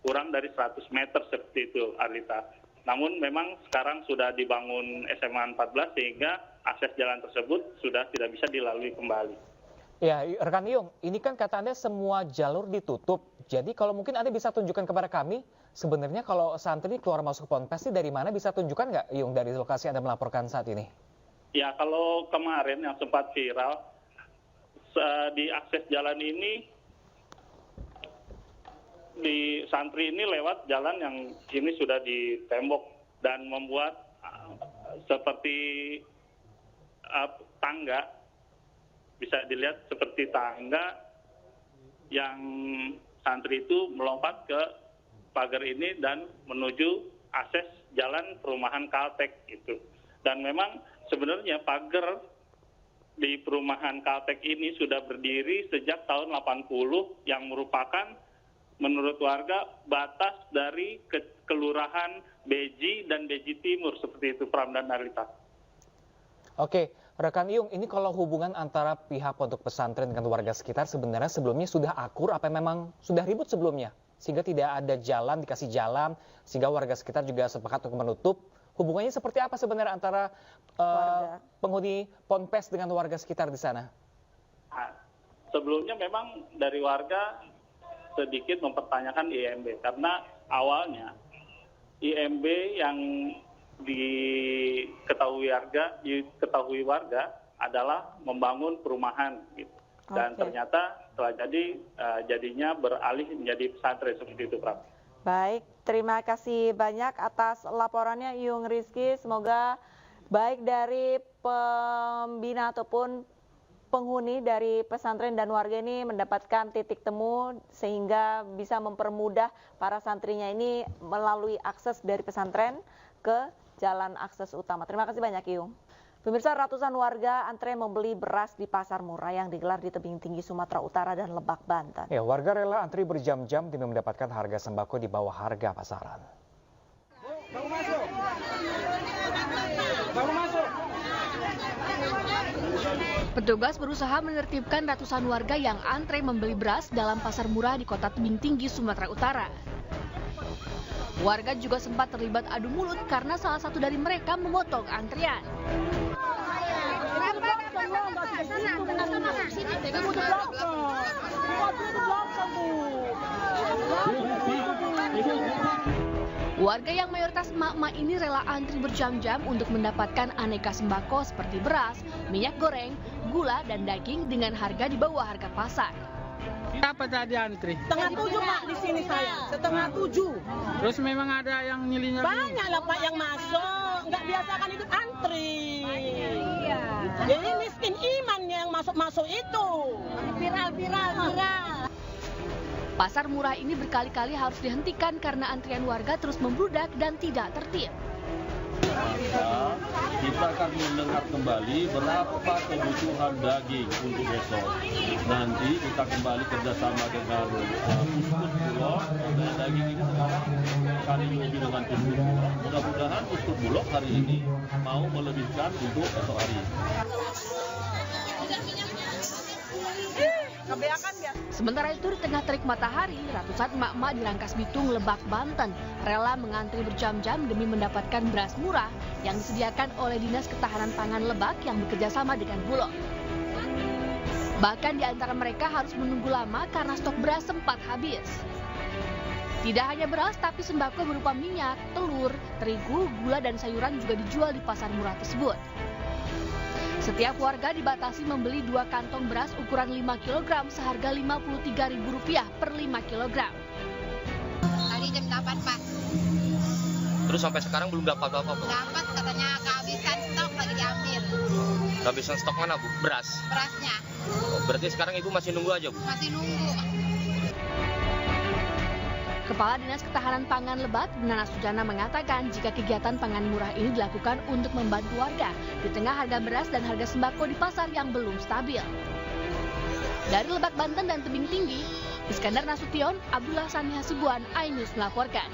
kurang dari 100 meter seperti itu, Arlita. Namun memang sekarang sudah dibangun SMA 14 sehingga akses jalan tersebut sudah tidak bisa dilalui kembali. Ya, rekan Iyung, ini kan kata Anda semua jalur ditutup. Jadi kalau mungkin Anda bisa tunjukkan kepada kami, sebenarnya kalau santri keluar masuk Ponpes dari mana, bisa tunjukkan nggak Iyung dari lokasi Anda melaporkan saat ini? Ya, kalau kemarin yang sempat viral, di akses jalan ini, di santri ini lewat jalan yang kini sudah ditembok dan membuat seperti tangga, bisa dilihat seperti tangga yang santri itu melompat ke pagar ini dan menuju akses jalan perumahan Kaltek itu. Dan memang sebenarnya pagar di perumahan Kaltek ini sudah berdiri sejak tahun 80 yang merupakan menurut warga batas dari kelurahan Beji dan Beji Timur seperti itu, Pram dan Arlita. Oke, rekan Iyung, ini kalau hubungan antara pihak pondok pesantren dengan warga sekitar sebenarnya sebelumnya sudah akur apa memang sudah ribut sebelumnya? Sehingga tidak ada jalan, dikasih jalan, sehingga warga sekitar juga sepakat untuk menutup. Hubungannya seperti apa sebenarnya antara penghuni ponpes dengan warga sekitar di sana? Nah, sebelumnya memang dari warga sedikit mempertanyakan IMB karena awalnya IMB yang diketahui warga adalah membangun perumahan gitu. Dan ternyata setelah jadinya beralih menjadi pesantren seperti itu, Pram. Baik, terima kasih banyak atas laporannya Iyung Rizky. Semoga baik dari pembina ataupun penghuni dari pesantren dan warga ini mendapatkan titik temu sehingga bisa mempermudah para santrinya ini melalui akses dari pesantren ke jalan akses utama. Terima kasih banyak Iyung. Pemirsa, ratusan warga antre membeli beras di pasar murah yang digelar di tebing tinggi Sumatera Utara dan Lebak, Banten. Ya, warga rela antri berjam-jam demi mendapatkan harga sembako di bawah harga pasaran. Baru masuk. Petugas berusaha menertibkan ratusan warga yang antre membeli beras dalam pasar murah di kota tebing tinggi Sumatera Utara. Warga juga sempat terlibat adu mulut karena salah satu dari mereka memotong antrian. Warga yang mayoritas emak-emak ini rela antri berjam-jam untuk mendapatkan aneka sembako seperti beras, minyak goreng, gula, dan daging dengan harga di bawah harga pasar. Apa tadi antri? 6:30 Pak di sini saya, 6:30. Terus memang ada yang milihnya? Banyak lah Pak yang masuk, nggak biasa kan hidup antri. Iya. Jadi miskin iman yang masuk-masuk itu. Viral. Pasar murah ini berkali-kali harus dihentikan karena antrian warga terus membludak dan tidak tertib. Kita akan mendengar kembali berapa kebutuhan daging untuk besok. Nanti kita kembali kerjasama dengan Puskut Bulog. Dan daging ini sekarang kali lebih dengan Puskut Bulog. Mudah-mudahan Puskut Bulog hari ini mau melebihkan untuk esok hari. Sementara itu di tengah terik matahari, ratusan emak-emak di Rangkas Bitung, Lebak, Banten rela mengantri berjam-jam demi mendapatkan beras murah yang disediakan oleh Dinas Ketahanan Pangan Lebak yang bekerjasama dengan Bulog. Bahkan di antara mereka harus menunggu lama karena stok beras sempat habis. Tidak hanya beras, tapi sembako berupa minyak, telur, terigu, gula, dan sayuran juga dijual di pasar murah tersebut. Setiap warga dibatasi membeli 2 kantong beras ukuran 5 kg seharga Rp53.000 per 5 kg. Tadi jam 8, Pak. Terus sampai sekarang belum dapat apa-apa, Bu? Dapat, katanya kehabisan stok lagi diambil. Kehabisan stok mana, Bu? Beras? Berasnya. Berarti sekarang Ibu masih nunggu aja, Bu? Masih nunggu. Kepala Dinas Ketahanan Pangan Lebak, Nana Sujana mengatakan jika kegiatan pangan murah ini dilakukan untuk membantu warga di tengah harga beras dan harga sembako di pasar yang belum stabil. Dari Lebak, Banten dan Tebing Tinggi, Iskandar Nasution, Abdullah Sani Hasibuan, iNews melaporkan.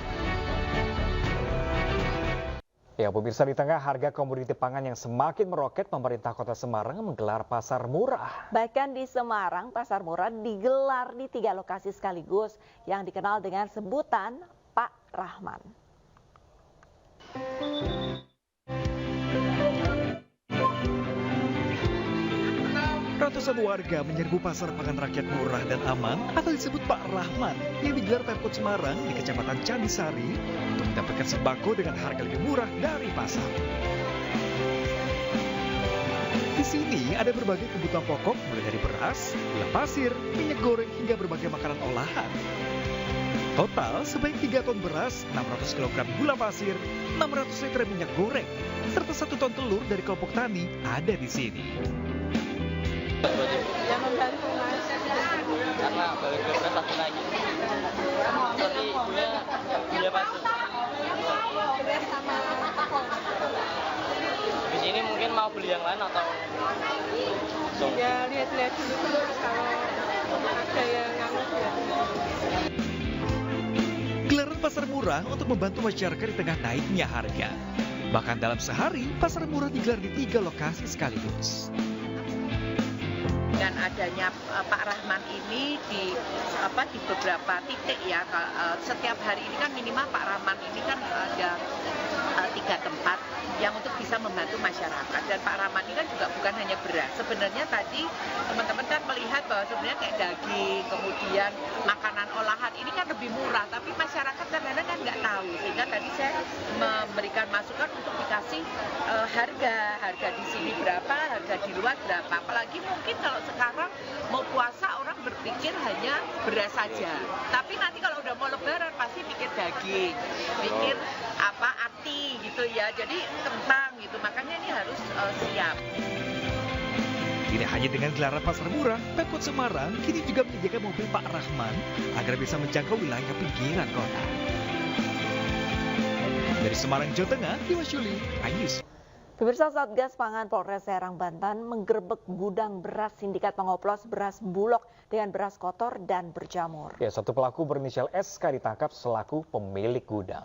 Ya, pemirsa, di tengah harga komoditi pangan yang semakin meroket, pemerintah Kota Semarang menggelar pasar murah. Bahkan di Semarang, pasar murah digelar di 3 lokasi sekaligus yang dikenal dengan sebutan Pak Rahman. Ratusan warga menyerbu pasar pangan rakyat murah dan aman atau disebut Pak Rahman yang digelar Pemkot Semarang di Kecamatan Candisari untuk mendapatkan sembako dengan harga lebih murah dari pasar. Di sini ada berbagai kebutuhan pokok mulai dari beras, gula pasir, minyak goreng hingga berbagai makanan olahan. Total sebanyak 3 ton beras, 600 kg gula pasir, 600 liter minyak goreng, serta 1 ton telur dari kelompok tani ada di sini. Ya membantu Mas. Karena harga beras pasti naik. Seperti gula pasir. Beras sama kol. Di sini mungkin Mungkin mau beli yang lain atau langsung? Ya lihat-lihat dulu terus kalau ada yang nganggur ya. Gelaran pasar murah untuk membantu masyarakat di tengah naiknya harga. Bahkan dalam sehari, pasar murah digelar di 3 lokasi sekaligus. Dengan adanya Pak Rahman ini di beberapa titik ya, setiap hari ini kan minimal Pak Rahman ini kan ada 3 tempat yang untuk bisa membantu masyarakat. Dan Pak Rahman ini kan juga bukan hanya beras. Sebenarnya tadi teman-teman kan melihat bahwa sebenarnya kayak daging, kemudian makanan olahan ini kan lebih murah, tapi masyarakat kadang-kadang kan nggak tahu. Sehingga tadi saya memberikan masukan untuk dikasih harga di sini berapa, harga di luar berapa. Apalagi mungkin kalau sekarang mau puasa orang berpikir hanya beras saja. Tapi nanti kalau udah mau lebaran pasti pikir daging, pikir ati gitu ya. Jadi kentang gitu. Makanya ini harus siap. Tidak hanya dengan gelaran pasar murah, Pemkot Semarang kini juga menyediakan mobil Pak Rahman agar bisa menjangkau wilayah pinggiran kota. Dari Semarang, Jawa Tengah, Dimas Yuli, iNews. Pemirsa, Satgas Pangan Polres Serang, Banten menggerebek gudang beras sindikat pengoplos beras Bulog dengan beras kotor dan berjamur. Ya, satu pelaku berinisial SK ditangkap selaku pemilik gudang.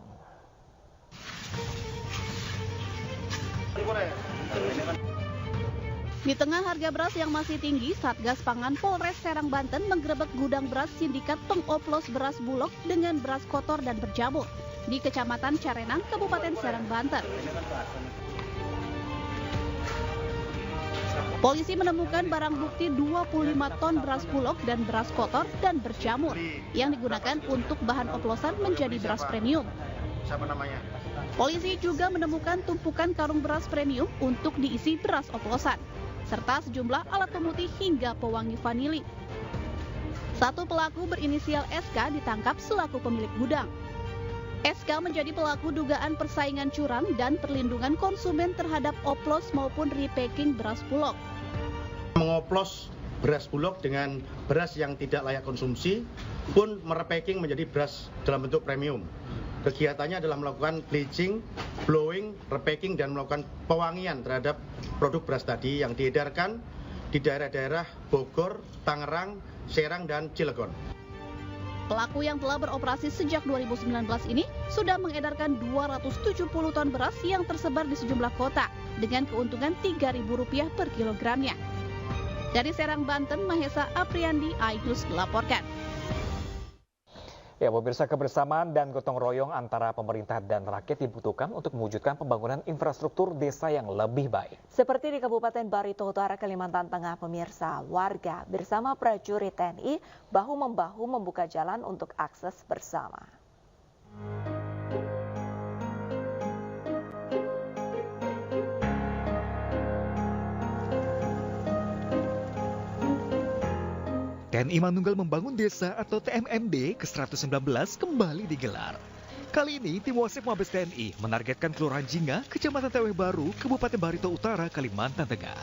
Di tengah harga beras yang masih tinggi, Satgas Pangan Polres Serang, Banten menggerebek gudang beras sindikat pengoplos beras Bulog dengan beras kotor dan berjamur di Kecamatan Carenang, Kabupaten Serang, Banten. Polisi menemukan barang bukti 25 ton beras Bulog dan beras kotor dan berjamur yang digunakan untuk bahan oplosan menjadi beras premium. Polisi juga menemukan tumpukan karung beras premium untuk diisi beras oplosan, serta sejumlah alat pemutih hingga pewangi vanili. Satu pelaku berinisial SK ditangkap selaku pemilik gudang. SK menjadi pelaku dugaan persaingan curang dan perlindungan konsumen terhadap oplos maupun repacking beras Bulog. Mengoplos beras Bulog dengan beras yang tidak layak konsumsi pun merepacking menjadi beras dalam bentuk premium. Kegiatannya adalah melakukan bleaching, blowing, repacking dan melakukan pewangian terhadap produk beras tadi yang diedarkan di daerah-daerah Bogor, Tangerang, Serang dan Cilegon. Pelaku yang telah beroperasi sejak 2019 ini sudah mengedarkan 270 ton beras yang tersebar di sejumlah kota dengan keuntungan Rp3.000 per kilogramnya. Dari Serang, Banten, Mahesa Apriandi, iNews melaporkan. Ya, pemirsa, kebersamaan dan gotong royong antara pemerintah dan rakyat dibutuhkan untuk mewujudkan pembangunan infrastruktur desa yang lebih baik. Seperti di Kabupaten Barito Utara, Kalimantan Tengah, pemirsa, warga bersama prajurit TNI bahu-membahu membuka jalan untuk akses bersama. TNI Manunggal Membangun Desa atau TMMD ke-119 kembali digelar. Kali ini tim Wasip Mabes TNI menargetkan Kelurahan Jingga, Kecamatan Teweh Baru, Kabupaten Barito Utara, Kalimantan Tengah.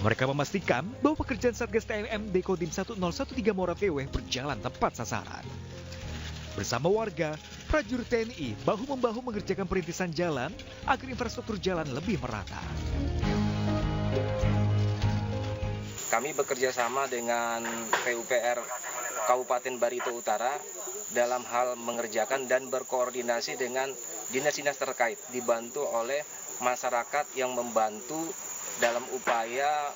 Mereka memastikan bahwa pekerjaan Satgas TMMD Kodim 1013 Muara Teweh berjalan tepat sasaran. Bersama warga, prajurit TNI bahu-membahu mengerjakan perintisan jalan agar infrastruktur jalan lebih merata. Kami bekerja sama dengan PUPR Kabupaten Barito Utara dalam hal mengerjakan dan berkoordinasi dengan dinas-dinas terkait, dibantu oleh masyarakat yang membantu dalam upaya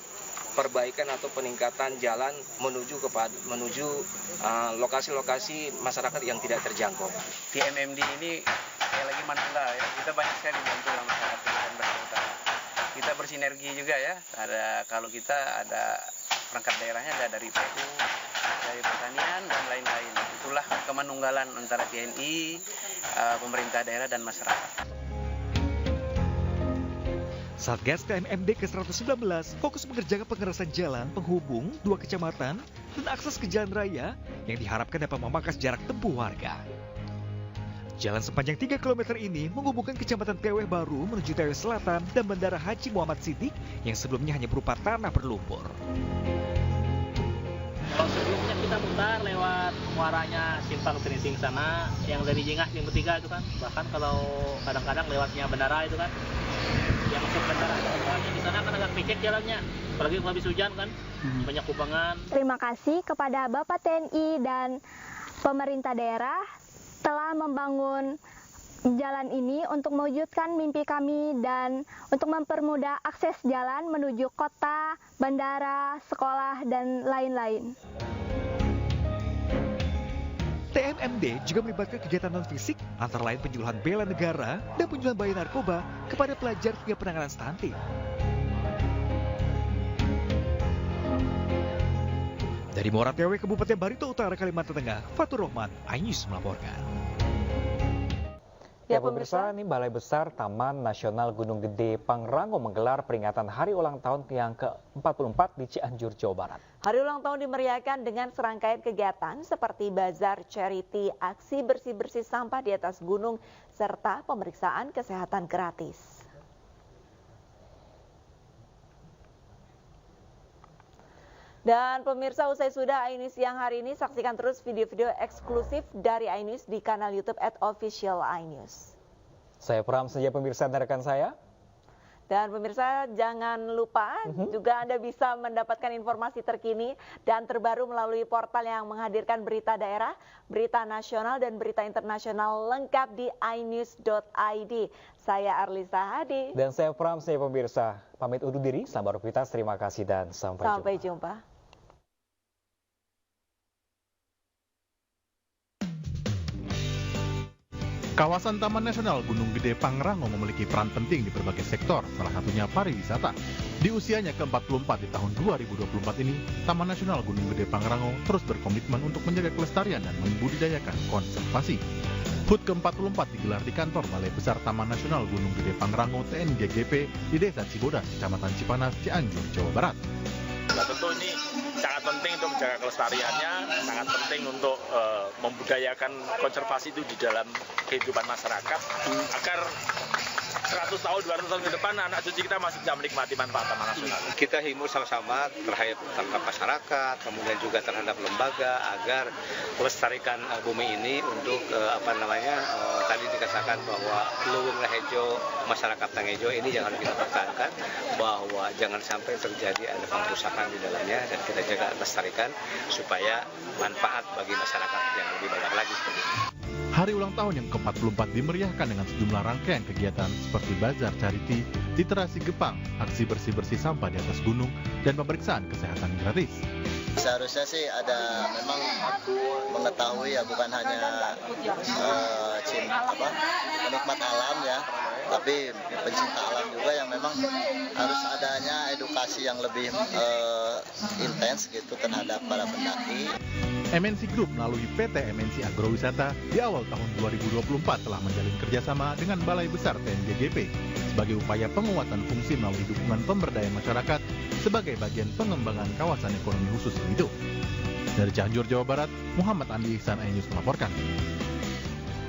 perbaikan atau peningkatan jalan menuju lokasi-lokasi masyarakat yang tidak terjangkau. Di MMD ini lagi manunggal ya, kita banyak sekali dibantu oleh masyarakat Barito Utara. Kita bersinergi juga ya, kalau kita ada perangkat daerahnya ada dari PU, dari pertanian dan lain-lain. Itulah kemanunggalan antara TNI, pemerintah daerah dan masyarakat. Satgas TMMD ke-119 fokus mengerjakan pengerasan jalan penghubung 2 kecamatan dan akses ke jalan raya yang diharapkan dapat memangkas jarak tempuh warga. Jalan sepanjang 3 km ini menghubungkan Kecamatan Teweh Baru menuju Teweh Selatan dan Bandara Haji Muhammad Siddiq yang sebelumnya hanya berupa tanah berlumpur. Kalau sebelumnya kita putar lewat muaranya simpang Trinting sana, yang dari Jingah yang ketiga itu kan, bahkan kalau kadang-kadang lewatnya bandara itu kan, yang ke bandara, soalnya di sana kan agak picek jalannya, apalagi kalau habis hujan kan, banyak kubangan. Terima kasih kepada Bapak TNI dan pemerintah daerah telah membangun jalan ini untuk mewujudkan mimpi kami dan untuk mempermudah akses jalan menuju kota, bandara, sekolah, dan lain-lain. TNMD juga melibatkan kegiatan non-fisik antara lain penjualan bela negara dan penjualan bayi narkoba kepada pelajar hingga penanganan stunting. Dari Muara Tewe, Kabupaten Barito Utara, Kalimantan Tengah, Fatur Rahman, iNews melaporkan. Ya pemirsa, ini Balai Besar Taman Nasional Gunung Gede Pangrango menggelar peringatan Hari Ulang Tahun yang ke-44 di Cianjur, Jawa Barat. Hari ulang tahun dimeriahkan dengan serangkaian kegiatan seperti bazar charity, aksi bersih-bersih sampah di atas gunung, serta pemeriksaan kesehatan gratis. Dan pemirsa, usai sudah iNews siang hari ini, saksikan terus video-video eksklusif dari iNews di kanal YouTube @officialinews. Saya Pram saja pemirsa dan rekan saya. Dan pemirsa jangan lupa juga Anda bisa mendapatkan informasi terkini dan terbaru melalui portal yang menghadirkan berita daerah, berita nasional dan berita internasional lengkap di inews.id. Saya Arlisa Hadi. Dan saya Pram saja pemirsa. Pamit undur diri, selamat beraktivitas, terima kasih dan sampai jumpa. Kawasan Taman Nasional Gunung Gede Pangrango memiliki peran penting di berbagai sektor, salah satunya pariwisata. Di usianya ke-44 di tahun 2024 ini, Taman Nasional Gunung Gede Pangrango terus berkomitmen untuk menjaga kelestarian dan membudidayakan konservasi. HUT ke-44 digelar di kantor Balai Besar Taman Nasional Gunung Gede Pangrango TNGGP di Desa Cibodas, Kecamatan Cipanas, Cianjur, Jawa Barat. Nah, tentu ini sangat penting untuk menjaga kelestariannya, sangat penting untuk membudayakan konservasi itu di dalam kehidupan masyarakat agar 100 tahun, 200 tahun ke depan anak cucu kita masih bisa menikmati manfaat Taman Nasional. Kita himbau sama-sama terhadap masyarakat, kemudian juga terhadap lembaga agar melestarikan bumi ini untuk tadi dikatakan bahwa luwung Lahejo, masyarakat Tangejo ini yang harus kita pertahankan, bahwa jangan sampai terjadi ada pengrusakan di dalamnya dan kita jaga lestarikan supaya manfaat bagi masyarakat yang lebih banyak lagi seperti ini. Hari ulang tahun yang ke-44 dimeriahkan dengan sejumlah rangkaian kegiatan seperti bazar charity, literasi Gepang, aksi bersih-bersih sampah di atas gunung, dan pemeriksaan kesehatan gratis. Seharusnya sih ada memang mengetahui ya, bukan hanya penikmat alam ya, tapi pencinta alam juga yang memang harus adanya edukasi yang lebih intens gitu terhadap para pendaki. MNC Group melalui PT MNC Agrowisata di awal tahun 2024 telah menjalin kerjasama dengan Balai Besar TNGGP sebagai upaya penguatan fungsi melalui dukungan pemberdayaan masyarakat sebagai bagian pengembangan kawasan ekonomi khusus hidup. Dari Cianjur, Jawa Barat, Muhammad Andi Ihsan, iNews melaporkan.